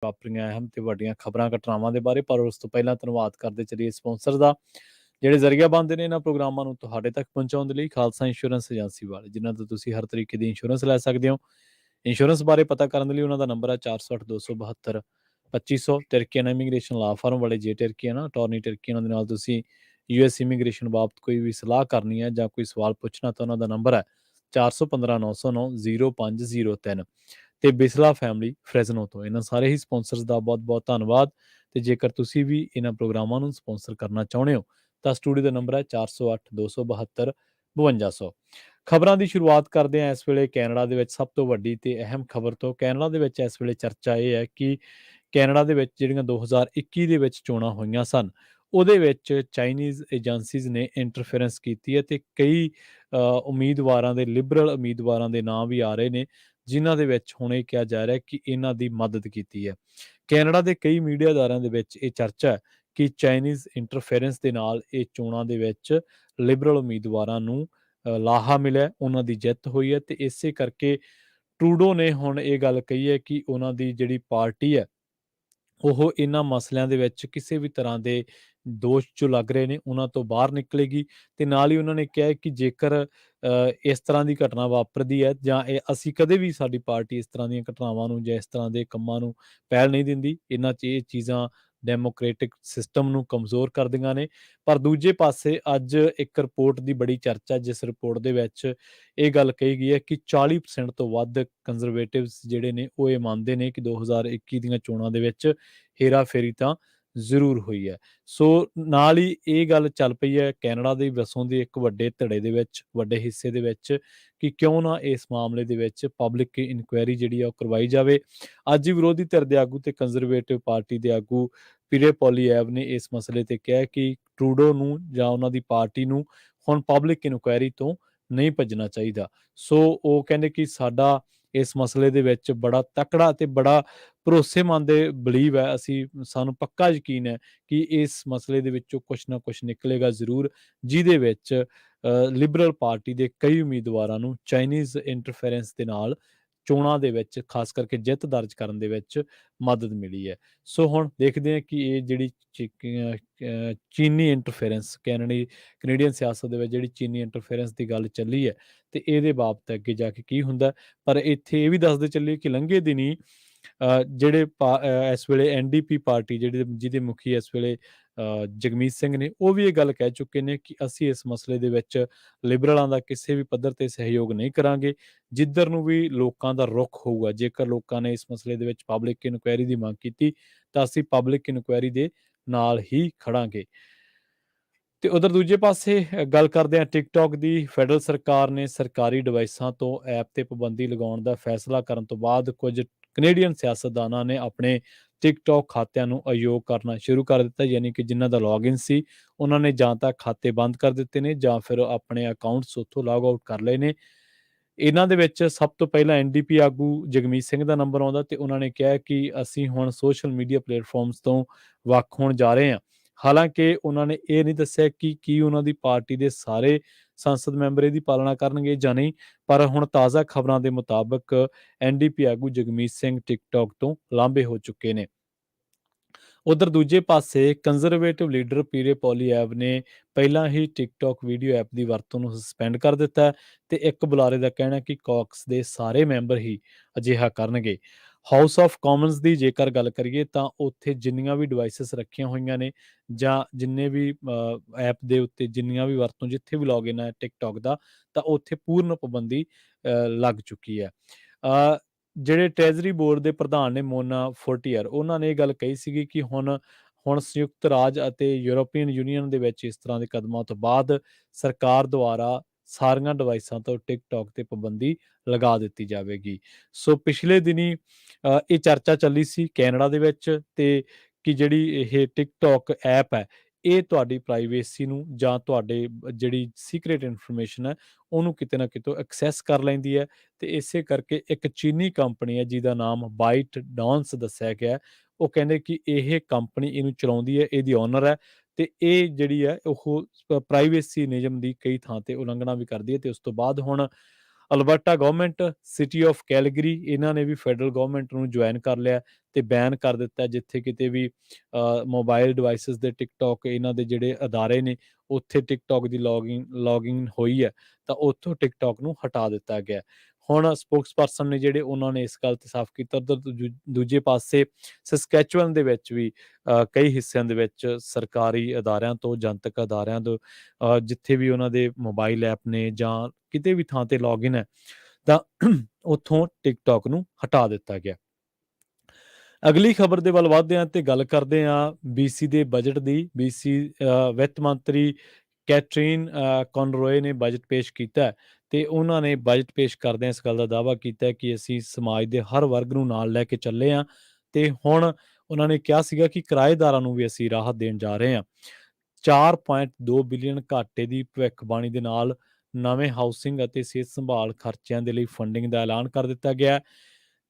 ਵਾਪਰੀਆਂ ਅਹਿਮ ਤੇ ਵੱਡੀਆਂ ਖਬਰਾਂ ਘਟਨਾਵਾਂ ਦੇ ਬਾਰੇ। ਪਰ ਉਸ ਤੋਂ ਪਹਿਲਾਂ ਧੰਨਵਾਦ ਕਰਦੇ ਚੱਲੀਏ ਸਪਾਂਸਰ ਦਾ, ਜਿਹੜੇ ਜ਼ਰੀਆ ਬਣਦੇ ਨੇ ਇਹਨਾਂ ਪ੍ਰੋਗਰਾਮਾਂ ਨੂੰ ਤੁਹਾਡੇ ਤੱਕ ਪਹੁੰਚਾਉਣ ਦੇ ਲਈ। ਖਾਲਸਾ ਇੰਸ਼ੋਰੈਂਸ ਏਜੰਸੀ ਵਾਲੇ, ਜਿਨ੍ਹਾਂ ਤੋਂ ਤੁਸੀਂ ਹਰ ਤਰੀਕੇ ਦੀ ਇੰਸ਼ੋਰੈਂਸ ਲੈ ਸਕਦੇ ਹੋ। ਇੰਸ਼ੋਰੈਂਸ ਬਾਰੇ ਪਤਾ ਕਰਨ ਦੇ ਲਈ ਉਹਨਾਂ ਦਾ ਨੰਬਰ ਹੈ 408-272-2500। ਟਰਕੀਆਨਾ ਇਮੀਗ੍ਰੇਸ਼ਨ ਲਾ ਫਾਰਮ ਵਾਲੇ, ਜੇ ਟਰਕੀਆਨਾ ਟੋਰਨੀ ਟਰਕੀਆਨਾ ਦੇ ਨਾਲ ਤੁਸੀਂ US ਇਮੀਗ੍ਰੇਸ਼ਨ ਬਾਬਤ ਕੋਈ ਵੀ ਸਲਾਹ ਕਰਨੀ ਹੈ ਜਾਂ ਕੋਈ ਸਵਾਲ ਪੁੱਛਣਾ, ਤਾਂ ਉਹਨਾਂ ਦਾ ਨੰਬਰ ਹੈ 415-909-0503। ਤੇ ਬਿਸਲਾ ਫੈਮਿਲੀ ਫਰੈਜ਼ਨੋ ਤੋਂ। ਇਹਨਾਂ ਸਾਰੇ ਹੀ ਸਪਾਂਸਰਸ ਦਾ ਬਹੁਤ ਬਹੁਤ ਧੰਨਵਾਦ। ਤੇ ਜੇਕਰ ਤੁਸੀਂ ਵੀ ਇਹਨਾਂ ਪ੍ਰੋਗਰਾਮਾਂ ਨੂੰ ਸਪਾਂਸਰ ਕਰਨਾ ਚਾਹੁੰਦੇ ਹੋ ਤਾਂ ਸਟੂਡੀਓ ਦਾ ਨੰਬਰ ਹੈ 408-272-5200। ਖਬਰਾਂ ਦੀ ਸ਼ੁਰੂਆਤ ਕਰਦੇ ਹਾਂ ਇਸ ਵੇਲੇ ਕੈਨੇਡਾ ਦੇ ਵਿੱਚ ਸਭ ਤੋਂ ਵੱਡੀ ਤੇ ਅਹਿਮ ਖਬਰ ਤੋਂ। ਕੈਨੇਡਾ ਦੇ ਵਿੱਚ ਇਸ ਵੇਲੇ ਚਰਚਾ ਇਹ ਹੈ ਕਿ ਕੈਨੇਡਾ ਦੇ ਵਿੱਚ ਜਿਹੜੀਆਂ 2021 ਦੇ ਵਿੱਚ ਚੋਣਾਂ ਹੋਈਆਂ ਸਨ, ਉਹਦੇ ਵਿੱਚ ਚਾਈਨੀਜ਼ ਏਜੰਸੀਜ਼ ਨੇ ਇੰਟਰਫੇਰੈਂਸ ਕੀਤੀ ਹੈ ਤੇ ਕਈ ਉਮੀਦਵਾਰਾਂ ਦੇ, ਲਿਬਰਲ ਉਮੀਦਵਾਰਾਂ ਦੇ ਨਾਂ ਵੀ ਆ ਰਹੇ ਨੇ, ਜਿਨ੍ਹਾਂ ਦੇ ਵਿੱਚ ਹੁਣ ਇਹ ਕਿਹਾ ਜਾ ਰਿਹਾ ਕਿ ਇਹਨਾਂ ਦੀ ਮਦਦ ਕੀਤੀ ਹੈ। ਕੈਨੇਡਾ ਦੇ ਕਈ ਮੀਡੀਆ ਅਦਾਰਿਆਂ ਦੇ ਵਿੱਚ ਇਹ ਚਰਚਾ ਹੈ ਕਿ ਚਾਈਨੀਜ਼ ਇੰਟਰਫੇਰੈਂਸ ਦੇ ਨਾਲ ਇਹ ਚੋਣਾਂ ਦੇ ਵਿੱਚ ਲਿਬਰਲ ਉਮੀਦਵਾਰਾਂ ਨੂੰ ਲਾਹਾ ਮਿਲਿਆ, ਉਹਨਾਂ ਦੀ ਜਿੱਤ ਹੋਈ ਹੈ। ਤੇ ਇਸੇ ਕਰਕੇ ਟਰੂਡੋ ਨੇ ਹੁਣ ਇਹ ਗੱਲ ਕਹੀ ਹੈ ਕਿ ਉਹਨਾਂ ਦੀ ਜਿਹੜੀ ਪਾਰਟੀ ਹੈ ਉਹ ਇਹਨਾਂ ਮਸਲਿਆਂ ਦੇ ਵਿੱਚ ਕਿਸੇ ਵੀ ਤਰ੍ਹਾਂ ਦੇ ਦੋਸ਼ ਜੋ ਲੱਗ ਰਹੇ ਨੇ ਉਹਨਾਂ ਤੋਂ ਬਾਹਰ ਨਿਕਲੇਗੀ। ਤੇ ਨਾਲ ਹੀ ਉਹਨਾਂ ਨੇ ਕਿਹਾ ਕਿ ਜੇਕਰ ਇਸ ਤਰ੍ਹਾਂ ਦੀ ਘਟਨਾ ਵਾਪਰਦੀ ਹੈ ਜਾਂ ਅਸੀਂ ਕਦੇ ਵੀ, ਸਾਡੀ ਪਾਰਟੀ ਇਸ ਤਰ੍ਹਾਂ ਦੀਆਂ ਘਟਨਾਵਾਂ ਨੂੰ ਜਾਂ ਇਸ ਤਰ੍ਹਾਂ ਦੇ ਕੰਮਾਂ ਨੂੰ ਪਹਿਲ ਨਹੀਂ ਦਿੰਦੀ। ਇਹਨਾਂ 'ਚ ਇਹ ਚੀਜ਼ਾਂ ਡੈਮੋਕ੍ਰੇਟਿਕ ਸਿਸਟਮ ਨੂੰ ਕਮਜ਼ੋਰ ਕਰਦੀਆਂ ਨੇ। ਪਰ ਦੂਜੇ ਪਾਸੇ ਅੱਜ ਇੱਕ ਰਿਪੋਰਟ ਦੀ ਬੜੀ ਚਰਚਾ, ਜਿਸ ਰਿਪੋਰਟ ਦੇ ਵਿੱਚ ਇਹ ਗੱਲ ਕਹੀ ਗਈ ਹੈ ਕਿ 40% ਤੋਂ ਵੱਧ ਕੰਜ਼ਰਵੇਟਿਵਸ ਜਿਹੜੇ ਨੇ ਉਹ ਇਹ ਮੰਨਦੇ ਨੇ ਕਿ 2021 ਦੀਆਂ ਚੋਣਾਂ ਦੇ ਵਿੱਚ ਹੇਰਾਫੇਰੀ ਤਾਂ ਜ਼ਰੂਰ ਹੋਈ ਹੈ। ਸੋ ਨਾਲ ਹੀ ਇਹ ਗੱਲ ਚੱਲ ਪਈ ਹੈ ਕੈਨੇਡਾ ਦੇ ਵਸੋਂ ਦੇ ਇੱਕ ਵੱਡੇ ਧੜੇ ਦੇ ਵਿੱਚ, ਵੱਡੇ ਹਿੱਸੇ ਦੇ ਵਿੱਚ, ਕਿ ਕਿਉਂ ਨਾ ਇਸ ਮਾਮਲੇ ਦੇ ਵਿੱਚ ਪਬਲਿਕ ਇਨਕੁਆਇਰੀ ਜਿਹੜੀ ਆ ਉਹ ਕਰਵਾਈ ਜਾਵੇ। ਅੱਜ ਹੀ ਵਿਰੋਧੀ ਧਿਰ ਦੇ ਆਗੂ ਤੇ ਕੰਜ਼ਰਵੇਟਿਵ ਪਾਰਟੀ ਦੇ ਆਗੂ ਪੀਰੇ ਪੋਲੀਐਵ ਨੇ ਇਸ ਮਸਲੇ ਤੇ ਕਿਹਾ ਕਿ ਟਰੂਡੋ ਨੂੰ ਜਾਂ ਉਹਨਾਂ ਦੀ ਪਾਰਟੀ ਨੂੰ ਹੁਣ ਪਬਲਿਕ ਇਨਕੁਆਇਰੀ ਤੋਂ ਨਹੀਂ ਭੱਜਣਾ ਚਾਹੀਦਾ। ਸੋ ਉਹ ਕਹਿੰਦੇ ਕਿ ਸਾਡਾ ਇਸ ਮਸਲੇ ਦੇ ਵਿੱਚ ਬੜਾ ਤਕੜਾ ਤੇ ਬੜਾ ਭਰੋਸੇਮੰਦ ਬਲੀਵ ਹੈ, ਸਾਨੂੰ ਪੱਕਾ ਯਕੀਨ ਹੈ ਕਿ ਇਸ ਮਸਲੇ ਦੇ ਵਿੱਚੋਂ ਕੁਛ ਨਾ ਕੁਛ ਨਿਕਲੇਗਾ ਜ਼ਰੂਰ, ਜਿਹਦੇ ਵਿੱਚ ਲਿਬਰਲ ਪਾਰਟੀ ਦੇ ਕਈ ਉਮੀਦਵਾਰਾਂ ਨੂੰ ਚਾਈਨੀਜ਼ ਇੰਟਰਫੇਰੈਂਸ ਦੇ ਨਾਲ ਚੋਣਾਂ ਦੇ ਵਿੱਚ, ਖਾਸ ਕਰਕੇ ਜਿੱਤ ਦਰਜ ਕਰਨ ਦੇ ਵਿੱਚ ਮਦਦ ਮਿਲੀ ਹੈ। ਸੋ ਹੁਣ ਦੇਖਦੇ ਹਾਂ ਕਿ ਇਹ ਜਿਹੜੀ ਚੀਨੀ ਇੰਟਰਫੇਰੈਂਸ, ਕੈਨੇਡੀਅਨ ਸਿਆਸਤ ਦੇ ਵਿੱਚ ਜਿਹੜੀ ਚੀਨੀ ਇੰਟਰਫੇਰੈਂਸ ਦੀ ਗੱਲ ਚੱਲੀ ਹੈ, ਤੇ ਇਹਦੇ ਬਾਬਤ ਅੱਗੇ ਜਾ ਕੇ ਕੀ ਹੁੰਦਾ। ਪਰ ਇੱਥੇ ਇਹ ਵੀ ਦੱਸਦੇ ਚੱਲੀਏ ਕਿ ਲੰਘੇ ਦਿਨੀ ਜਿਹੜੇ ਇਸ ਵੇਲੇ NDP ਪਾਰਟੀ, ਜਿਹਦੇ ਮੁਖੀ ਇਸ ਵੇਲੇ ਜਗਮੀਤ ਸਿੰਘ ਨੇ, ਉਹ ਵੀ ਇਹ ਗੱਲ ਕਹਿ ਚੁੱਕੇ ਨੇ ਕਿ ਅਸੀਂ ਇਸ ਮਸਲੇ ਦੇ ਵਿੱਚ ਲਿਬਰਲਾਂ ਦਾ ਕਿਸੇ ਵੀ ਪੱਧਰ ਤੇ ਸਹਿਯੋਗ ਨਹੀਂ ਕਰਾਂਗੇ। ਜਿੱਧਰ ਨੂੰ ਵੀ ਲੋਕਾਂ ਦਾ ਰੁਖ ਹੋਊਗਾ, ਜੇਕਰ ਲੋਕਾਂ ਨੇ ਇਸ ਮਸਲੇ ਦੇ ਵਿੱਚ ਪਬਲਿਕ ਇਨਕੁਆਇਰੀ ਦੀ ਮੰਗ ਕੀਤੀ ਤਾਂ ਅਸੀਂ ਪਬਲਿਕ ਇਨਕੁਆਇਰੀ ਦੇ ਨਾਲ ਹੀ ਖੜਾਂਗੇ। ਤੇ ਉਧਰ ਦੂਜੇ ਪਾਸੇ ਗੱਲ ਕਰਦੇ ਹਾਂ ਟਿਕਟੌਕ ਦੀ। ਫੈਡਰਲ ਸਰਕਾਰ ਨੇ ਸਰਕਾਰੀ ਡਿਵਾਈਸਾਂ ਤੋਂ ਐਪ ਤੇ ਪਾਬੰਦੀ ਲਗਾਉਣ ਦਾ ਫੈਸਲਾ ਕਰਨ ਤੋਂ ਬਾਅਦ ਕੁਝ ਕੈਨੇਡੀਅਨ ਸਿਆਸਤਦਾਨਾਂ ਨੇ ਆਪਣੇ ਟਿਕਟੌਕ ਖਾਤਿਆਂ ਨੂੰ ਅਯੋਗ ਕਰਨਾ ਸ਼ੁਰੂ ਕਰ ਦਿੱਤਾ। ਯਾਨੀ ਕਿ ਜਿਨ੍ਹਾਂ ਦਾ ਲੌਗਇਨ ਸੀ ਉਹਨਾਂ ਨੇ ਜਾਂ ਤਾਂ ਖਾਤੇ ਬੰਦ ਕਰ ਦਿੱਤੇ ਨੇ ਜਾਂ ਫਿਰ ਆਪਣੇ ਅਕਾਊਂਟਸ ਉੱਥੋਂ ਲੌਗ ਆਊਟ ਕਰ ਲਏ ਨੇ। ਇਹਨਾਂ ਦੇ ਵਿੱਚ ਸਭ ਤੋਂ ਪਹਿਲਾਂ NDP ਆਗੂ ਜਗਮੀਤ ਸਿੰਘ ਦਾ ਨੰਬਰ ਆਉਂਦਾ ਤੇ ਉਹਨਾਂ ਨੇ ਕਿਹਾ ਕਿ ਅਸੀਂ ਹੁਣ ਸੋਸ਼ਲ ਮੀਡੀਆ ਪਲੇਟਫਾਰਮਸ ਤੋਂ ਵੱਖ ਹੋਣ ਜਾ ਰਹੇ ਹਾਂ। ਹਾਲਾਂਕਿ ਉਹਨਾਂ ਨੇ ਇਹ ਨਹੀਂ ਦੱਸਿਆ ਕਿ ਕੀ ਉਹਨਾਂ ਦੀ ਪਾਰਟੀ ਦੇ ਸਾਰੇ ਸੰਸਦ ਮੈਂਬਰ ਇਹਦੀ ਪਾਲਣਾ ਕਰਨਗੇ ਜਾਂ ਨਹੀਂ। ਪਰ ਹੁਣ ਤਾਜ਼ਾ ਖਬਰਾਂ ਦੇ ਮੁਤਾਬਕ NDP ਆਗੂ ਜਗਮੀਤ ਸਿੰਘ ਟਿਕਟੌਕ ਤੋਂ ਲਾਂਭੇ ਹੋ ਚੁੱਕੇ ਨੇ। ਉਧਰ ਦੂਜੇ ਪਾਸੇ ਕੰਜ਼ਰਵੇਟਿਵ ਲੀਡਰ ਪੀਰੇ ਪੋਲੀਐਵ ਨੇ ਪਹਿਲਾਂ ਹੀ ਟਿਕਟੌਕ ਵੀਡੀਓ ਐਪ ਦੀ ਵਰਤੋਂ ਨੂੰ ਸਸਪੈਂਡ ਕਰ ਦਿੱਤਾ ਤੇ ਇੱਕ ਬੁਲਾਰੇ ਦਾ ਕਹਿਣਾ ਕਿ ਕਾਕਸ ਦੇ ਸਾਰੇ ਮੈਂਬਰ ਹੀ ਅਜਿਹਾ ਕਰਨਗੇ। ਹਾਊਸ ਆਫ ਕਾਮਨਸ ਦੀ ਜੇਕਰ ਗੱਲ ਕਰੀਏ ਤਾਂ ਉੱਥੇ ਜਿੰਨੀਆਂ ਵੀ ਡਿਵਾਈਸਿਸ ਰੱਖੀਆਂ ਹੋਈਆਂ ਨੇ ਜਾਂ ਜਿੰਨੇ ਵੀ ਐਪ ਦੇ ਉੱਤੇ ਜਿੰਨੀਆਂ ਵੀ ਵਰਤੋਂ, ਜਿੱਥੇ ਵੀ ਲੌਗਇਨ ਹੈ ਟਿਕਟੌਕ ਦਾ, ਤਾਂ ਉੱਥੇ ਪੂਰਨ ਪਾਬੰਦੀ ਲੱਗ ਚੁੱਕੀ ਹੈ। ਜਿਹੜੇ ਟ੍ਰੈਜਰੀ ਬੋਰਡ ਦੇ ਪ੍ਰਧਾਨ ਨੇ ਮੋਨਾ ਫੋਰਟੀਅਰ, ਉਹਨਾਂ ਨੇ ਇਹ ਗੱਲ ਕਹੀ ਸੀਗੀ ਕਿ ਹੁਣ ਸੰਯੁਕਤ ਰਾਜ ਅਤੇ ਯੂਰੋਪੀਅਨ ਯੂਨੀਅਨ ਦੇ ਵਿੱਚ ਇਸ ਤਰ੍ਹਾਂ ਦੇ ਕਦਮਾਂ ਤੋਂ ਬਾਅਦ ਸਰਕਾਰ ਦੁਆਰਾ ਸਾਰੀਆਂ ਡਿਵਾਈਸਾਂ ਤੋਂ ਟਿਕਟੌਕ ਤੇ ਪਾਬੰਦੀ ਲਗਾ ਦਿੱਤੀ ਜਾਵੇਗੀ। ਸੋ ਪਿਛਲੇ ਦਿਨੀ ਇਹ ਚਰਚਾ ਚੱਲੀ ਸੀ ਕੈਨੇਡਾ ਦੇ ਵਿੱਚ ਤੇ ਕਿ ਜਿਹੜੀ ਇਹ ਟਿਕਟੌਕ ਐਪ ਹੈ ਇਹ ਤੁਹਾਡੀ ਪ੍ਰਾਈਵੇਸੀ ਨੂੰ ਜਾਂ ਤੁਹਾਡੇ ਜਿਹੜੀ ਸੀਕ੍ਰੇਟ ਇਨਫੋਰਮੇਸ਼ਨ ਹੈ ਉਹਨੂੰ ਕਿਤੇ ਨਾ ਕਿਤੇ ਐਕਸੈਸ ਕਰ ਲੈਂਦੀ ਹੈ। ਤੇ ਇਸੇ ਕਰਕੇ ਇੱਕ ਚੀਨੀ ਕੰਪਨੀ ਹੈ ਜਿਹਦਾ ਨਾਮ ਬਾਈਟ ਡਾਂਸ ਦੱਸਿਆ ਗਿਆ, ਉਹ ਕਹਿੰਦੇ ਕਿ ਇਹ ਕੰਪਨੀ ਇਹਨੂੰ ਚਲਾਉਂਦੀ ਹੈ, ਇਹਦੀ ਓਨਰ ਹੈ ਤੇ ਇਹ ਜਿਹੜੀ ਹੈ ਉਹ ਪ੍ਰਾਈਵੇਸੀ ਨਿਯਮ ਦੀ ਕਈ ਥਾਂ ਤੇ ਉਲੰਘਣਾ ਵੀ ਕਰਦੀ ਹੈ। ਤੇ ਉਸ ਤੋਂ ਬਾਅਦ ਹੁਣ Alberta government, city of Calgary, ਇਹਨਾਂ ਨੇ ਵੀ ਫੈਡਰਲ ਗਵਰਨਮੈਂਟ ਨੂੰ ਜੁਆਇਨ ਕਰ ਲਿਆ ਤੇ ਬੈਨ ਕਰ ਦਿੱਤਾ ਜਿੱਥੇ ਕਿਤੇ ਵੀ ਮੋਬਾਈਲ ਡਿਵਾਈਸਿਸ ਦੇ ਟਿਕਟੋਕ ਇਹਨਾਂ ਦੇ ਜਿਹੜੇ ਅਦਾਰੇ ਨੇ ਉੱਥੇ ਟਿਕਟੋਕ ਦੀ ਲੌਗਇਨ ਹੋਈ ਹੈ ਤਾਂ ਉੱਥੋਂ ਟਿਕਟੋਕ ਨੂੰ ਹਟਾ ਦਿੱਤਾ ਗਿਆ। ਹੁਣ ਸਪੋਕਸ ਪਰਸਨ ਨੇ ਜਿਹੜੇ ਉਹਨਾਂ ਨੇ ਇਸ ਗੱਲ ਤੇ ਸਾਫ਼ ਕੀਤਾ। ਉੱਧਰ ਦੂਜੇ ਪਾਸੇ ਸਸਕੈਚੁਅਨ ਦੇ ਵਿੱਚ ਵੀ ਕਈ ਹਿੱਸਿਆਂ ਦੇ ਵਿੱਚ ਸਰਕਾਰੀ ਅਦਾਰਿਆਂ ਤੋਂ, ਜਨਤਕ ਅਦਾਰਿਆਂ ਤੋਂ ਜਿੱਥੇ ਵੀ ਉਹਨਾਂ ਦੇ ਮੋਬਾਈਲ ਐਪ ਨੇ ਜਾਂ ਕਿਤੇ ਵੀ ਥਾਂ ਤੇ ਲੌਗਇਨ ਹੈ ਤਾਂ ਉੱਥੋਂ ਟਿਕਟੋਕ ਨੂੰ ਹਟਾ ਦਿੱਤਾ ਗਿਆ। ਅਗਲੀ ਖਬਰ ਦੇ ਵੱਲ ਵੱਧਦੇ ਹਾਂ ਤੇ ਗੱਲ ਕਰਦੇ ਹਾਂ BC ਦੇ ਬਜਟ ਦੀ। BC ਵਿੱਤ ਮੰਤਰੀ ਕੈਟਰੀਨ ਕੌਨਰੋਏ ਨੇ ਬਜਟ ਪੇਸ਼ ਕੀਤਾ ਹੈ ਤੇ ਉਹਨਾਂ ਨੇ ਬਜਟ ਪੇਸ਼ ਕਰਦਿਆਂ ਇਸ ਗੱਲ ਦਾ ਦਾਅਵਾ ਕੀਤਾ ਕਿ ਅਸੀਂ ਸਮਾਜ ਦੇ ਹਰ ਵਰਗ ਨੂੰ ਨਾਲ ਲੈ ਕੇ ਚੱਲੇ ਹਾਂ ਤੇ ਹੁਣ ਉਹਨਾਂ ਨੇ ਕਿਹਾ ਸੀਗਾ ਕਿ ਕਿਰਾਏਦਾਰਾਂ ਨੂੰ ਵੀ ਅਸੀਂ ਰਾਹਤ ਦੇਣ ਜਾ ਰਹੇ ਹਾਂ। 4.2 ਬਿਲੀਅਨ ਘਾਟੇ ਦੀ ਭਵਿੱਖਬਾਣੀ ਦੇ ਨਾਲ ਨਵੇਂ ਹਾਊਸਿੰਗ ਅਤੇ ਸਿਹਤ ਸੰਭਾਲ ਖਰਚਿਆਂ ਦੇ ਲਈ ਫੰਡਿੰਗ ਦਾ ਐਲਾਨ ਕਰ ਦਿੱਤਾ ਗਿਆ ਹੈ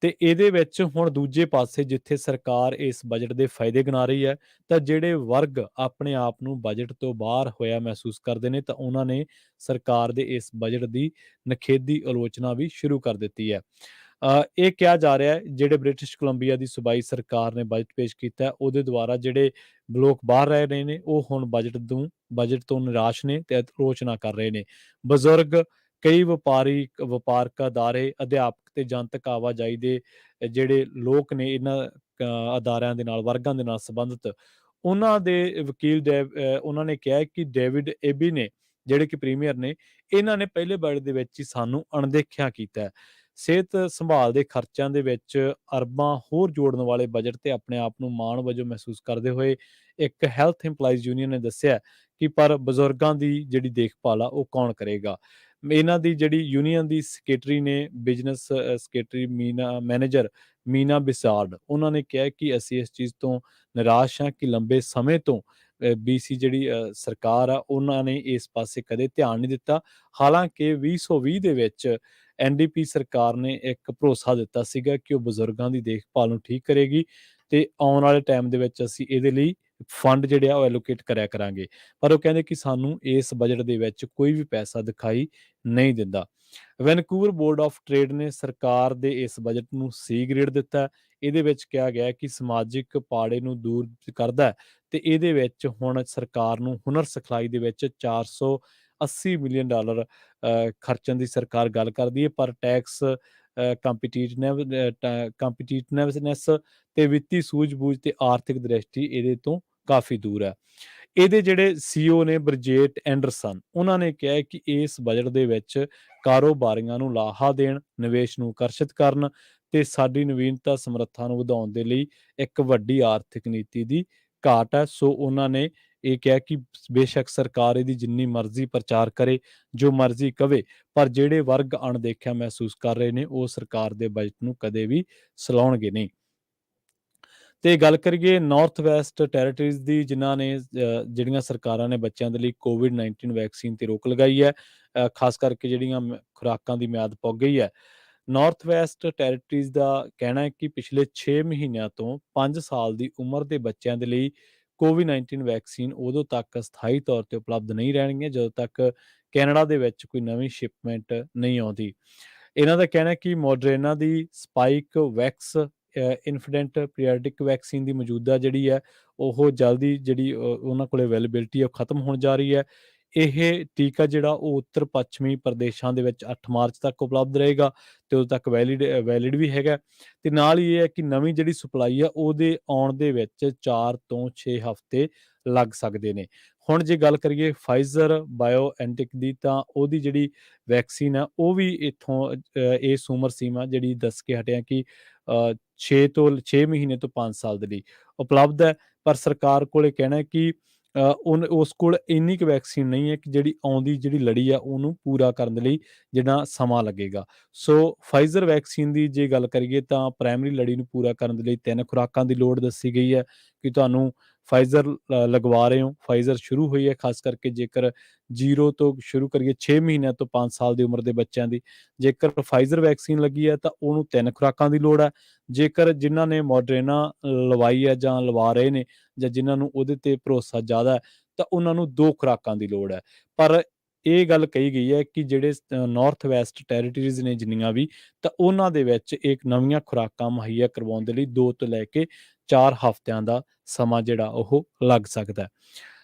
ਤੇ ਇਹਦੇ ਵਿੱਚ ਹੁਣ ਦੂਜੇ ਪਾਸੇ ਜਿੱਥੇ ਸਰਕਾਰ ਇਸ ਬਜਟ ਦੇ ਫਾਇਦੇ ਗਿਣਾ ਰਹੀ ਹੈ ਤਾਂ ਜਿਹੜੇ ਵਰਗ ਆਪਣੇ ਆਪ ਨੂੰ ਬਜਟ ਤੋਂ ਬਾਹਰ ਹੋਇਆ ਮਹਿਸੂਸ ਕਰਦੇ ਨੇ ਤਾਂ ਉਹਨਾਂ ਨੇ ਸਰਕਾਰ ਦੇ ਇਸ ਬਜਟ ਦੀ ਨਖੇਦੀ ਆਲੋਚਨਾ ਵੀ ਸ਼ੁਰੂ ਕਰ ਦਿੱਤੀ ਹੈ। ਇਹ ਕਿਹਾ ਜਾ ਰਿਹਾ ਹੈ ਜਿਹੜੇ ਬ੍ਰਿਟਿਸ਼ ਕੋਲੰਬੀਆ ਦੀ ਸੂਬਾਈ ਸਰਕਾਰ ਨੇ ਬਜਟ ਪੇਸ਼ ਕੀਤਾ ਹੈ ਉਹਦੇ ਦੁਆਰਾ ਜਿਹੜੇ ਲੋਕ ਬਾਹਰ ਰਹਿ ਰਹੇ ਨੇ ਉਹ ਹੁਣ ਬਜਟ ਤੋਂ ਨਿਰਾਸ਼ ਨੇ ਤੇ ਆਲੋਚਨਾ ਕਰ ਰਹੇ ਨੇ। ਬਜ਼ੁਰਗ, ਕਈ ਵਪਾਰਕ ਅਦਾਰੇ, ਅਧਿਆਪਕ ਤੇ ਜਨਤਕ ਆਵਾਜਾਈ ਦੇ ਜਿਹੜੇ ਲੋਕ ਨੇ ਇਹਨਾਂ ਅਦਾਰਿਆਂ ਦੇ ਨਾਲ, ਵਰਗਾਂ ਦੇ ਨਾਲ ਸੰਬੰਧਿਤ, ਉਹਨਾਂ ਦੇ ਵਕੀਲ ਉਹਨਾਂ ਨੇ ਕਿਹਾ ਕਿ ਡੇਵਿਡ ਏਬੀ ਨੇ ਜਿਹੜੇ ਕਿ ਪ੍ਰੀਮੀਅਰ ਨੇ, ਇਹਨਾਂ ਨੇ ਪਹਿਲੇ ਬਜਟ ਦੇ ਵਿੱਚ ਹੀ ਸਾਨੂੰ ਅਣਦੇਖਿਆ ਕੀਤਾ ਹੈ। ਸਿਹਤ ਸੰਭਾਲ ਦੇ ਖਰਚਿਆਂ ਦੇ ਵਿੱਚ ਅਰਬਾਂ ਹੋਰ ਜੋੜਨ ਵਾਲੇ ਬਜਟ ਤੇ ਆਪਣੇ ਆਪ ਨੂੰ ਮਾਣ ਵਜੋਂ ਮਹਿਸੂਸ ਕਰਦੇ ਹੋਏ ਇੱਕ ਹੈਲਥ ਇੰਪਲਾਈਜ਼ ਯੂਨੀਅਨ ਨੇ ਦੱਸਿਆ ਕਿ ਪਰ ਬਜ਼ੁਰਗਾਂ ਦੀ ਜਿਹੜੀ ਦੇਖਭਾਲ ਆ ਉਹ ਕੌਣ ਕਰੇਗਾ। ਇਹਨਾਂ ਦੀ ਜਿਹੜੀ ਯੂਨੀਅਨ ਦੀ ਸੈਕਟਰੀ ਨੇ, ਬਿਜ਼ਨਸ ਸੈਕਟਰੀ ਮੈਨੇਜਰ ਮੀਨਾ ਬਿਸਾਰਡ, ਉਹਨਾਂ ਨੇ ਕਿਹਾ ਕਿ ਅਸੀਂ ਇਸ ਚੀਜ਼ ਤੋਂ ਨਿਰਾਸ਼ ਹਾਂ ਕਿ ਲੰਬੇ ਸਮੇਂ ਤੋਂ BC ਜਿਹੜੀ ਸਰਕਾਰ ਆ ਉਹਨਾਂ ਨੇ ਇਸ ਪਾਸੇ ਕਦੇ ਧਿਆਨ ਨਹੀਂ ਦਿੱਤਾ। ਹਾਲਾਂਕਿ 2020 ਦੇ ਵਿੱਚ NDP ਸਰਕਾਰ ਨੇ ਇੱਕ ਭਰੋਸਾ ਦਿੱਤਾ ਸੀਗਾ ਕਿ ਉਹ ਬਜ਼ੁਰਗਾਂ ਦੀ ਦੇਖਭਾਲ ਨੂੰ ਠੀਕ ਕਰੇਗੀ ਤੇ ਆਉਣ ਵਾਲੇ ਟਾਈਮ ਦੇ ਵਿੱਚ ਅਸੀਂ ਇਹਦੇ ਲਈ ਫੰਡ ਜਿਹੜੇ ਆ ਉਹ ਐਲੋਕੇਟ ਕਰਿਆ ਕਰਾਂਗੇ। ਪਰ ਉਹ ਕਹਿੰਦੇ ਕਿ ਸਾਨੂੰ ਇਸ ਬਜਟ ਦੇ ਵਿੱਚ ਕੋਈ ਵੀ ਪੈਸਾ ਦਿਖਾਈ ਨਹੀਂ ਦਿੰਦਾ। ਵੈਨਕੂਵਰ ਬੋਰਡ ਆਫ ਟ੍ਰੇਡ ਨੇ ਸਰਕਾਰ ਦੇ ਇਸ ਬਜਟ ਨੂੰ C ਗ੍ਰੇਡ ਦਿੱਤਾ। ਇਹਦੇ ਵਿੱਚ ਕਿਹਾ ਗਿਆ ਕਿ ਸਮਾਜਿਕ ਪਾੜੇ ਨੂੰ ਦੂਰ ਕਰਦਾ ਹੈ ਤੇ ਇਹਦੇ ਵਿੱਚ ਹੁਣ ਸਰਕਾਰ ਨੂੰ ਹੁਨਰ ਸਿਖਲਾਈ ਦੇ ਵਿੱਚ $480 ਮਿਲੀਅਨ ਖਰਚਣ ਦੀ ਸਰਕਾਰ ਗੱਲ ਕਰਦੀ ਹੈ। ਪਰ ਟੈਕਸ ਕੰਪੀਟੀਟਿਵਨੈਸ ਤੇ ਵਿੱਤੀ ਸੂਝ-ਬੂਝ ਤੇ ਆਰਥਿਕ ਦ੍ਰਿਸ਼ਟੀ ਇਹਦੇ ਤੋਂ ਕਾਫੀ ਦੂਰ ਹੈ। ਇਹਦੇ ਜਿਹੜੇ CEO ਨੇ ਬ੍ਰਿਜੇਟ ਐਂਡਰਸਨ, ਉਹਨਾਂ ਨੇ ਕਿਹਾ ਹੈ ਕਿ ਇਸ ਬਜਟ ਦੇ ਵਿੱਚ ਕਾਰੋਬਾਰੀਆਂ ਨੂੰ ਲਾਹਾ ਦੇਣ, ਨਿਵੇਸ਼ ਨੂੰ ਆਕਰਸ਼ਿਤ ਕਰਨ ਤੇ ਸਾਡੀ ਨਵੀਨਤਾ ਸਮਰੱਥਾ ਨੂੰ ਵਧਾਉਣ ਦੇ ਲਈ ਇੱਕ ਵੱਡੀ ਆਰਥਿਕ ਨੀਤੀ ਦੀ ਘਾਟ ਹੈ। ਸੋ ਉਹਨਾਂ ਨੇ ਇਹ ਕਿਹਾ ਕਿ ਬੇਸ਼ੱਕ ਸਰਕਾਰ ਇਹਦੀ ਜਿੰਨੀ ਮਰਜ਼ੀ ਪ੍ਰਚਾਰ ਕਰੇ, ਜੋ ਮਰਜ਼ੀ ਕਵੇ, ਪਰ ਜਿਹੜੇ ਵਰਗ ਅਣਦੇਖਿਆ ਮਹਿਸੂਸ ਕਰ ਰਹੇ ਨੇ ਉਹ ਸਰਕਾਰ ਦੇ ਬਜਟ ਨੂੰ ਕਦੇ ਵੀ ਸਲਾਹੁਣਗੇ ਨਹੀਂ। ਤੇ ਗੱਲ ਕਰੀਏ ਨਾਰਥ ਵੈਸਟ ਟੈਰੀਟਰੀਜ਼ ਦੀ, ਜਿਨ੍ਹਾਂ ਨੇ ਜਿਹੜੀਆਂ ਸਰਕਾਰਾਂ ਨੇ ਬੱਚਿਆਂ ਦੇ ਲਈ COVID-19 ਵੈਕਸੀਨ ਤੇ ਰੋਕ ਲਗਾਈ ਹੈ, ਖਾਸ ਕਰਕੇ ਜਿਹੜੀਆਂ ਖੁਰਾਕਾਂ ਦੀ ਮਿਆਦ ਪੁੱਗ ਗਈ ਹੈ। ਨਾਰਥ ਵੈਸਟ ਟੈਰੀਟਰੀਜ਼ ਦਾ ਕਹਿਣਾ ਹੈ ਕਿ ਪਿਛਲੇ 6 ਮਹੀਨਿਆਂ ਤੋਂ 5 ਸਾਲ ਦੀ ਉਮਰ ਦੇ ਬੱਚਿਆਂ ਦੇ ਲਈ COVID-19 ਵੈਕਸੀਨ ਉਦੋਂ ਤੱਕ ਸਥਾਈ ਤੌਰ ਤੇ ਉਪਲਬਧ ਨਹੀਂ ਰਹਿਣਗੀਆਂ ਜਦੋਂ ਤੱਕ ਕੈਨੇਡਾ ਦੇ ਵਿੱਚ ਕੋਈ ਨਵੀਂ ਸ਼ਿਪਮੈਂਟ ਨਹੀਂ ਆਉਂਦੀ। ਇਹਨਾਂ ਦਾ ਕਹਿਣਾ ਹੈ ਕਿ ਮੋਡਰਨਾ ਦੀ ਸਪਾਈਕ ਵੈਕਸ ਇਨਫੀਡੈਂਟ ਪੀਰੀਆਡਿਕ ਵੈਕਸੀਨ ਦੀ ਮੌਜੂਦਾ ਜਿਹੜੀ ਹੈ ਉਹ ਜਲਦੀ ਜਿਹੜੀ ਉਹਨਾਂ ਕੋਲ ਅਵੇਲੇਬਿਲਿਟੀ ਹੈ ਉਹ ਖਤਮ ਹੋਣ ਜਾ ਰਹੀ ਹੈ। ਇਹ ਟੀਕਾ ਜਿਹੜਾ ਉਹ ਉੱਤਰ ਪੱਛਮੀ ਪ੍ਰਦੇਸ਼ਾਂ ਦੇ ਵਿੱਚ 8 ਮਾਰਚ ਤੱਕ ਉਪਲਬਧ ਰਹੇਗਾ ਤੇ ਉਦੋਂ ਤੱਕ ਵੈਲਿਡ ਵੀ ਹੈਗਾ। ਤੇ ਨਾਲ ਹੀ ਇਹ ਹੈ ਕਿ ਨਵੀਂ ਜਿਹੜੀ ਸਪਲਾਈ ਆ ਉਹਦੇ ਆਉਣ ਦੇ ਵਿੱਚ 4 ਤੋਂ 6 ਹਫ਼ਤੇ ਲੱਗ ਸਕਦੇ ਨੇ। ਹੁਣ ਜੇ ਗੱਲ ਕਰੀਏ ਫਾਈਜ਼ਰ ਬਾਇਓਐਨਟਿਕ ਦੀ ਤਾਂ ਉਹਦੀ ਜਿਹੜੀ ਵੈਕਸੀਨ ਆ ਉਹ ਵੀ ਇੱਥੋਂ ਇਸ ਉਮਰ ਸੀਮਾ ਜਿਹੜੀ ਦੱਸ ਕੇ ਹਟਿਆ ਕਿ 6 ਮਹੀਨੇ ਤੋਂ 5 ਸਾਲ ਦੇ ਲਈ ਉਪਲਬਧ ਹੈ। ਪਰ ਸਰਕਾਰ ਕੋਲ ਇਹ ਕਹਿਣਾ ਹੈ ਕਿ ਉਸ ਕੋਲ ਇੰਨੀ ਕੁ ਵੈਕਸੀਨ ਨਹੀਂ ਹੈ ਕਿ ਜਿਹੜੀ ਆਉਂਦੀ ਜਿਹੜੀ ਲੜੀ ਆ ਉਹਨੂੰ ਪੂਰਾ ਕਰਨ ਦੇ ਲਈ ਜਿਹੜਾ ਸਮਾਂ ਲੱਗੇਗਾ। ਸੋ ਫਾਈਜ਼ਰ ਵੈਕਸੀਨ ਦੀ ਜੇ ਗੱਲ ਕਰੀਏ ਤਾਂ ਪ੍ਰਾਇਮਰੀ ਲੜੀ ਨੂੰ ਪੂਰਾ ਕਰਨ ਦੇ ਲਈ 3 ਖੁਰਾਕਾਂ ਦੀ ਲੋੜ ਦੱਸੀ ਗਈ ਹੈ ਕਿ ਤੁਹਾਨੂੰ ਫਾਈਜ਼ਰ ਲਗਵਾ ਰਹੇ ਹੋ, ਫਾਈਜ਼ਰ ਸ਼ੁਰੂ ਹੋਈ ਹੈ ਖਾਸ ਕਰਕੇ ਜੇਕਰ 0 ਤੋਂ ਸ਼ੁਰੂ ਕਰੀਏ 6 ਮਹੀਨਿਆਂ ਤੋਂ 5 ਸਾਲ ਦੀ ਉਮਰ ਦੇ ਬੱਚਿਆਂ ਦੀ। ਜੇਕਰ ਫਾਈਜ਼ਰ ਵੈਕਸੀਨ ਲੱਗੀ ਹੈ ਤਾਂ ਉਹਨੂੰ 3 ਖੁਰਾਕਾਂ ਦੀ ਲੋੜ ਹੈ। ਜੇਕਰ ਜਿਨ੍ਹਾਂ ਨੇ ਮੋਡਰਨਾ ਲਵਾਈ ਹੈ ਜਾਂ ਲਵਾ ਰਹੇ ਨੇ ਜਾਂ ਜਿਨ੍ਹਾਂ ਨੂੰ ਉਹਦੇ ਤੇ ਭਰੋਸਾ ਜ਼ਿਆਦਾ ਹੈ ਤਾਂ ਉਹਨਾਂ ਨੂੰ 2 ਖੁਰਾਕਾਂ ਦੀ ਲੋੜ ਹੈ। ਪਰ ਇਹ ਗੱਲ ਕਹੀ ਗਈ ਹੈ ਕਿ ਜਿਹੜੇ ਨਾਰਥ ਵੈਸਟ ਟੈਰੀਟਰੀਜ਼ ਨੇ ਜਿੰਨੀਆਂ ਵੀ, ਤਾਂ ਉਹਨਾਂ ਦੇ ਵਿੱਚ ਇੱਕ ਨਵੀਆਂ ਖੁਰਾਕਾਂ ਮੁਹੱਈਆ ਕਰਵਾਉਣ ਦੇ ਲਈ 2 ਤੋਂ ਲੈ ਕੇ 4 ਹਫ਼ਤਿਆਂ ਦਾ ਸਮਾਂ ਜਿਹੜਾ ਉਹ ਲੱਗ ਸਕਦਾ ਹੈ।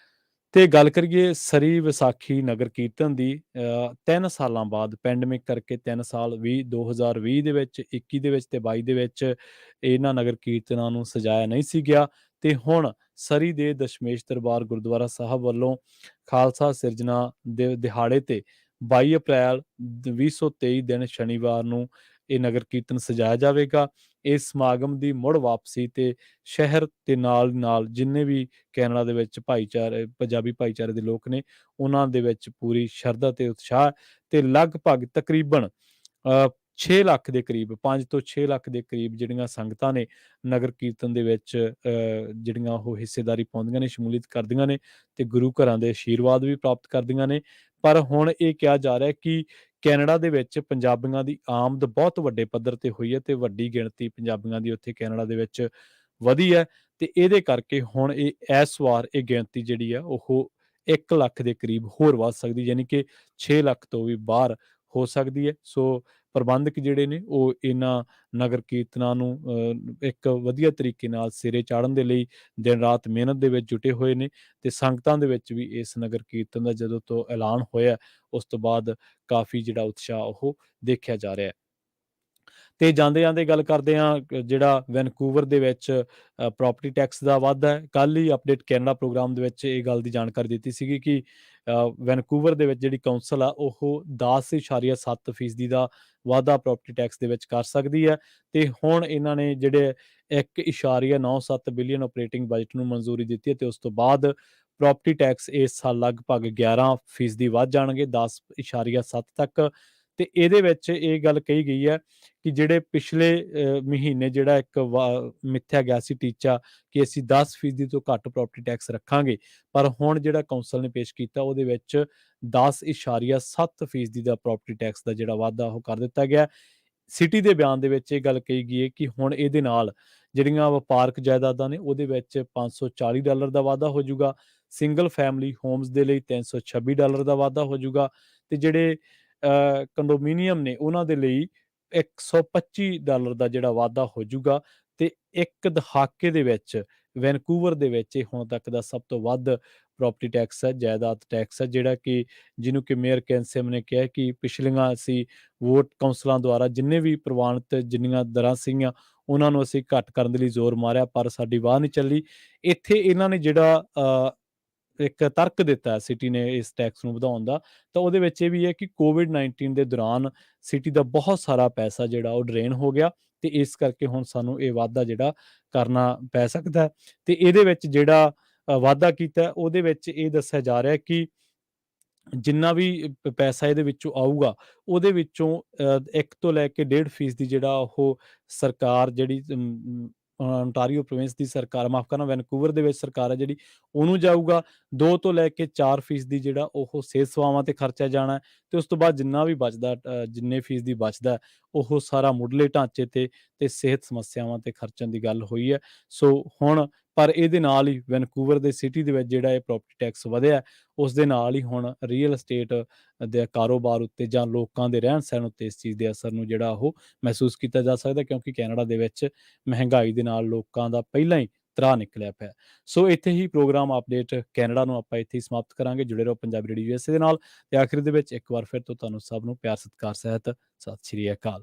ਤੇ ਗੱਲ ਕਰੀਏ ਸਰੀ ਵਿਸਾਖੀ ਨਗਰ ਕੀਰਤਨ ਦੀ, 3 ਸਾਲਾਂ ਬਾਅਦ ਪੈਂਡੇਮਿਕ ਕਰਕੇ 3 ਸਾਲ 2020 ਦੇ ਵਿੱਚ, 21 ਦੇ ਵਿੱਚ ਤੇ 22 ਦੇ ਵਿੱਚ ਇਹਨਾਂ ਨਗਰ ਕੀਰਤਨਾਂ ਨੂੰ ਸਜਾਇਆ ਨਹੀਂ ਸੀ ਗਿਆ, ਤੇ ਹੁਣ ਸਰੀ ਦੇ ਦਸ਼ਮੇਸ਼ ਦਰਬਾਰ ਗੁਰਦੁਆਰਾ ਸਾਹਿਬ ਵੱਲੋਂ ਖਾਲਸਾ ਸਿਰਜਣਾ ਦੇ ਦਿਹਾੜੇ ਤੇ 22 ਅਪ੍ਰੈਲ 2023 ਦਿਨ ਸ਼ਨੀਵਾਰ ਨੂੰ ਇਹ ਨਗਰ ਕੀਰਤਨ ਸਜਾਇਆ ਜਾਵੇਗਾ। ਇਸ ਸਮਾਗਮ ਦੀ ਮੁੜ ਵਾਪਸੀ ਤੇ ਸ਼ਹਿਰ ਦੇ ਨਾਲ ਜਿੰਨੇ ਵੀ ਕੈਨੇਡਾ ਦੇ ਵਿੱਚ ਪੰਜਾਬੀ ਭਾਈਚਾਰੇ ਦੇ ਲੋਕ ਨੇ, ਉਹਨਾਂ ਦੇ ਵਿੱਚ ਪੂਰੀ ਸ਼ਰਧਾ ਤੇ ਉਤਸ਼ਾਹ, ਤੇ ਲਗਭਗ ਤਕਰੀਬਨ 6 ਲੱਖ ਦੇ ਕਰੀਬ, 5 ਤੋਂ 6 ਲੱਖ ਦੇ ਕਰੀਬ ਜਿਹੜੀਆਂ ਸੰਗਤਾਂ ਨੇ ਨਗਰ ਕੀਰਤਨ ਦੇ ਵਿੱਚ ਜਿਹੜੀਆਂ ਉਹ ਹਿੱਸੇਦਾਰੀ ਪਾਉਂਦੀਆਂ ਨੇ, ਸ਼ਮੂਲੀਅਤ ਕਰਦੀਆਂ ਨੇ, ਤੇ ਗੁਰੂ ਘਰਾਂ ਦੇ ਆਸ਼ੀਰਵਾਦ ਵੀ ਪ੍ਰਾਪਤ ਕਰਦੀਆਂ ਨੇ। ਪਰ ਹੁਣ ਇਹ ਕਿਹਾ ਜਾ ਰਿਹਾ ਕਿ ਕੈਨੇਡਾ ਦੇ ਵਿੱਚ ਪੰਜਾਬੀਆਂ ਦੀ ਆਮਦ ਬਹੁਤ ਵੱਡੇ ਪੱਧਰ ਤੇ ਹੋਈ ਹੈ, ਤੇ ਵੱਡੀ ਗਿਣਤੀ ਪੰਜਾਬੀਆਂ ਦੀ ਉੱਥੇ ਕੈਨੇਡਾ ਦੇ ਵਿੱਚ ਵਧੀ ਹੈ, ਤੇ ਇਹਦੇ ਕਰਕੇ ਹੁਣ ਇਸ ਵਾਰ ਇਹ ਗਿਣਤੀ ਜਿਹੜੀ ਹੈ ਉਹ 1 ਲੱਖ ਦੇ ਕਰੀਬ ਹੋਰ ਵੱਧ ਸਕਦੀ, ਯਾਨੀ ਕਿ 6 ਲੱਖ ਤੋਂ ਵੀ ਬਾਹਰ ਹੋ ਸਕਦੀ ਹੈ। ਸੋ ਪ੍ਰਬੰਧਕ ਜਿਹੜੇ ਨੇ ਉਹ ਇਹਨਾਂ ਨਗਰ ਕੀਰਤਨਾਂ ਨੂੰ ਇੱਕ ਵਧੀਆ ਤਰੀਕੇ ਨਾਲ ਸਿਰੇ ਚਾੜਨ ਦੇ ਲਈ ਦਿਨ ਰਾਤ ਮਿਹਨਤ ਦੇ ਵਿੱਚ ਜੁਟੇ ਹੋਏ ਨੇ, ਤੇ ਸੰਗਤਾਂ ਦੇ ਵਿੱਚ ਵੀ ਇਸ ਨਗਰ ਕੀਰਤਨ ਦਾ ਜਦੋਂ ਤੋਂ ਐਲਾਨ ਹੋਇਆ, ਉਸ ਤੋਂ ਬਾਅਦ ਕਾਫੀ ਜਿਹੜਾ ਉਤਸ਼ਾਹ ਉਹ ਦੇਖਿਆ ਜਾ ਰਿਹਾ ਹੈ। ਤੇ ਜਾਂਦੇ ਗੱਲ ਕਰਦੇ ਹਾਂ ਜਿਹੜਾ ਵੈਨਕੂਵਰ ਦੇ ਵਿੱਚ ਪ੍ਰੋਪਰਟੀ ਟੈਕਸ ਦਾ ਵਾਧਾ ਹੈ। ਕੱਲ੍ਹ ਹੀ ਅਪਡੇਟ ਕੈਨੇਡਾ ਪ੍ਰੋਗਰਾਮ ਦੇ ਵਿੱਚ ਇਹ ਗੱਲ ਦੀ ਜਾਣਕਾਰੀ ਦਿੱਤੀ ਸੀਗੀ ਕਿ ਵੈਨਕੂਵਰ ਦੇ ਵਿੱਚ ਜਿਹੜੀ ਕੌਂਸਲ ਆ ਉਹ 10.7% ਦਾ ਵਾਧਾ ਪ੍ਰੋਪਰਟੀ ਟੈਕਸ ਦੇ ਵਿੱਚ ਕਰ ਸਕਦੀ ਹੈ, ਤੇ ਹੁਣ ਇਹਨਾਂ ਨੇ ਜਿਹੜੇ 1.97 ਬਿਲੀਅਨ ਆਪਰੇਟਿੰਗ ਬਜਟ ਨੂੰ ਮਨਜ਼ੂਰੀ ਦਿੱਤੀ ਹੈ, ਤੇ ਉਸ ਤੋਂ ਬਾਅਦ ਪ੍ਰੋਪਰਟੀ ਟੈਕਸ ਇਸ ਸਾਲ ਲਗਭਗ 11% ਵੱਧ ਜਾਣਗੇ 10.7 ਤੱਕ। ਤੇ ਇਹਦੇ ਵਿੱਚ ਇਹ ਗੱਲ ਕਹੀ ਗਈ ਹੈ ਕਿ ਜਿਹੜੇ ਪਿਛਲੇ ਮਹੀਨੇ ਜਿਹੜਾ ਇੱਕ ਮਿੱਥਿਆ ਗਿਆ ਸੀ ਟੀਚਾ ਕਿ ਅਸੀਂ 10% ਤੋਂ ਘੱਟ ਪ੍ਰੋਪਰਟੀ ਟੈਕਸ ਰੱਖਾਂਗੇ, ਪਰ ਹੁਣ ਜਿਹੜਾ ਕੌਂਸਲ ਨੇ ਪੇਸ਼ ਕੀਤਾ ਉਹਦੇ ਵਿੱਚ 10.7% ਦਾ ਪ੍ਰੋਪਰਟੀ ਟੈਕਸ ਦਾ ਜਿਹੜਾ ਵਾਧਾ ਉਹ ਕਰ ਦਿੱਤਾ ਗਿਆ। ਸਿਟੀ ਦੇ ਬਿਆਨ ਦੇ ਵਿੱਚ ਇਹ ਗੱਲ ਕਹੀ ਗਈ ਹੈ ਕਿ ਹੁਣ ਇਹਦੇ ਨਾਲ ਜਿਹੜੀਆਂ ਵਪਾਰਕ ਜਾਇਦਾਦਾਂ ਨੇ ਉਹਦੇ ਵਿੱਚ $540 ਦਾ ਵਾਧਾ ਹੋ ਜਾਊਗਾ, ਸਿੰਗਲ ਫੈਮਿਲੀ ਹੋਮਸ ਦੇ ਲਈ $326 ਦਾ ਵਾਧਾ ਹੋ ਜਾਊਗਾ, ਤੇ ਜਿਹੜੇ ਕੰਡੋਮੀਨੀਅਮ ਨੇ ਉਹਨਾਂ ਦੇ ਲਈ $125 ਦਾ ਜਿਹੜਾ ਵਾਧਾ ਹੋ ਜਾਊਗਾ। ਤੇ ਇੱਕ ਦਹਾਕੇ ਦੇ ਵਿੱਚ ਵੈਨਕੂਵਰ ਦੇ ਵਿੱਚ ਇਹ ਹੁਣ ਤੱਕ ਦਾ ਸਭ ਤੋਂ ਵੱਧ ਪ੍ਰੋਪਰਟੀ ਟੈਕਸ ਹੈ, ਜਾਇਦਾਦ ਟੈਕਸ ਹੈ, ਜਿਹੜਾ ਕਿ ਜਿਹਨੂੰ ਕਿ ਮੇਅਰ ਕੈਂਸਮ ਨੇ ਕਿਹਾ ਕਿ ਪਿਛਲੀਆਂ ਅਸੀਂ ਵੋਟ ਕੌਂਸਲਾਂ ਦੁਆਰਾ ਜਿੰਨੇ ਵੀ ਪ੍ਰਵਾਨਿਤ ਜਿੰਨੀਆਂ ਦਰਾਂ ਸੀਗੀਆਂ ਉਹਨਾਂ ਨੂੰ ਅਸੀਂ ਘੱਟ ਕਰਨ ਦੇ ਲਈ ਜ਼ੋਰ ਮਾਰਿਆ, ਪਰ ਸਾਡੀ ਵਾਹ ਨਹੀਂ ਚੱਲੀ। ਇੱਥੇ ਇਹਨਾਂ ਨੇ ਜਿਹੜਾ ਇੱਕ ਤਰਕ ਦਿੱਤਾ ਹੈ ਸਿਟੀ ਨੇ ਇਸ ਟੈਕਸ ਨੂੰ ਵਧਾਉਣ ਦਾ, ਤਾਂ ਉਹਦੇ ਵਿੱਚ ਇਹ ਵੀ ਹੈ ਕਿ ਕੋਵਿਡ-19 ਦੇ ਦੌਰਾਨ ਸਿਟੀ ਦਾ ਬਹੁਤ ਸਾਰਾ ਪੈਸਾ ਜਿਹੜਾ ਉਹ ਡਰੇਨ ਹੋ ਗਿਆ, ਤੇ ਇਸ ਕਰਕੇ ਹੁਣ ਸਾਨੂੰ ਇਹ ਵਾਧਾ ਜਿਹੜਾ ਕਰਨਾ ਪੈ ਸਕਦਾ ਹੈ। ਤੇ ਇਹਦੇ ਵਿੱਚ ਜਿਹੜਾ ਵਾਧਾ ਕੀਤਾ ਉਹਦੇ ਵਿੱਚ ਇਹ ਦੱਸਿਆ ਜਾ ਰਿਹਾ ਕਿ ਜਿੰਨਾ ਵੀ ਪੈਸਾ ਇਹਦੇ ਵਿੱਚੋਂ ਆਊਗਾ ਉਹਦੇ ਵਿੱਚੋਂ 1 ਤੋਂ ਲੈ ਕੇ 1.5% ਜਿਹੜਾ ਉਹ ਸਰਕਾਰ ਜਿਹੜੀ ਓਨਟਾਰੀਓ ਪ੍ਰੋਵਿੰਸ ਦੀ ਸਰਕਾਰ, ਮਾਫ਼ ਕਰਨਾ ਵੈਨਕੂਵਰ ਦੇ ਵਿੱਚ ਸਰਕਾਰ ਹੈ ਜਿਹੜੀ, ਉਹਨੂੰ ਜਾਊਗਾ। 2 ਤੋਂ ਲੈ ਕੇ 4% ਜਿਹੜਾ ਉਹ ਸਿਹਤ ਸੇਵਾਵਾਂ ਤੇ ਖਰਚਿਆ ਜਾਣਾ ਹੈ, ਤੇ ਉਸ ਤੋਂ ਬਾਅਦ ਜਿੰਨਾ ਵੀ ਬਚਦਾ ਜਿੰਨੇ ਫੀਸਦੀ ਬਚਦਾ ਉਹ ਸਾਰਾ ਮੁੱਢਲੇ ਢਾਂਚੇ ਤੇ ਸਿਹਤ ਸਮੱਸਿਆਵਾਂ ਤੇ ਖਰਚਣ ਦੀ ਗੱਲ ਹੋਈ ਹੈ। ਸੋ ਹੁਣ ਪਰ ਇਹਦੇ ਨਾਲ ਹੀ ਵੈਨਕੂਵਰ ਦੇ ਸਿਟੀ ਦੇ ਵਿੱਚ ਜਿਹੜਾ ਇਹ ਪ੍ਰੋਪਰਟੀ ਟੈਕਸ ਵਧਿਆ, ਉਸ ਦੇ ਨਾਲ ਹੀ ਹੁਣ ਰੀਅਲ estate ਦੇ ਕਾਰੋਬਾਰ ਉੱਤੇ ਜਾਂ ਲੋਕਾਂ ਦੇ ਰਹਿਣ ਸਹਿਣ ਉੱਤੇ ਇਸ ਚੀਜ਼ ਦੇ ਅਸਰ ਨੂੰ ਜਿਹੜਾ ਉਹ ਮਹਿਸੂਸ ਕੀਤਾ ਜਾ ਸਕਦਾ, ਕਿਉਂਕਿ ਕੈਨੇਡਾ ਦੇ ਵਿੱਚ ਮਹਿੰਗਾਈ ਦੇ ਨਾਲ ਲੋਕਾਂ ਦਾ ਪਹਿਲਾਂ ਹੀ ਤਰਾਹ ਨਿਕਲਿਆ ਪਿਆ। ਸੋ ਇੱਥੇ ਹੀ ਪ੍ਰੋਗਰਾਮ ਅਪਡੇਟ ਕੈਨੇਡਾ ਨੂੰ ਆਪਾਂ ਇੱਥੇ ਹੀ ਸਮਾਪਤ ਕਰਾਂਗੇ। ਜੁੜੇ ਰਹੋ ਪੰਜਾਬੀ ਰੇਡੀਓ USA ਦੇ ਨਾਲ, ਤੇ ਆਖਿਰ ਦੇ ਵਿੱਚ ਇੱਕ ਵਾਰ ਫਿਰ ਤੋਂ ਤੁਹਾਨੂੰ ਸਭ ਨੂੰ ਪਿਆਰ ਸਤਿਕਾਰ ਸਹਿਤ ਸਤਿ ਸ਼੍ਰੀ ਅਕਾਲ।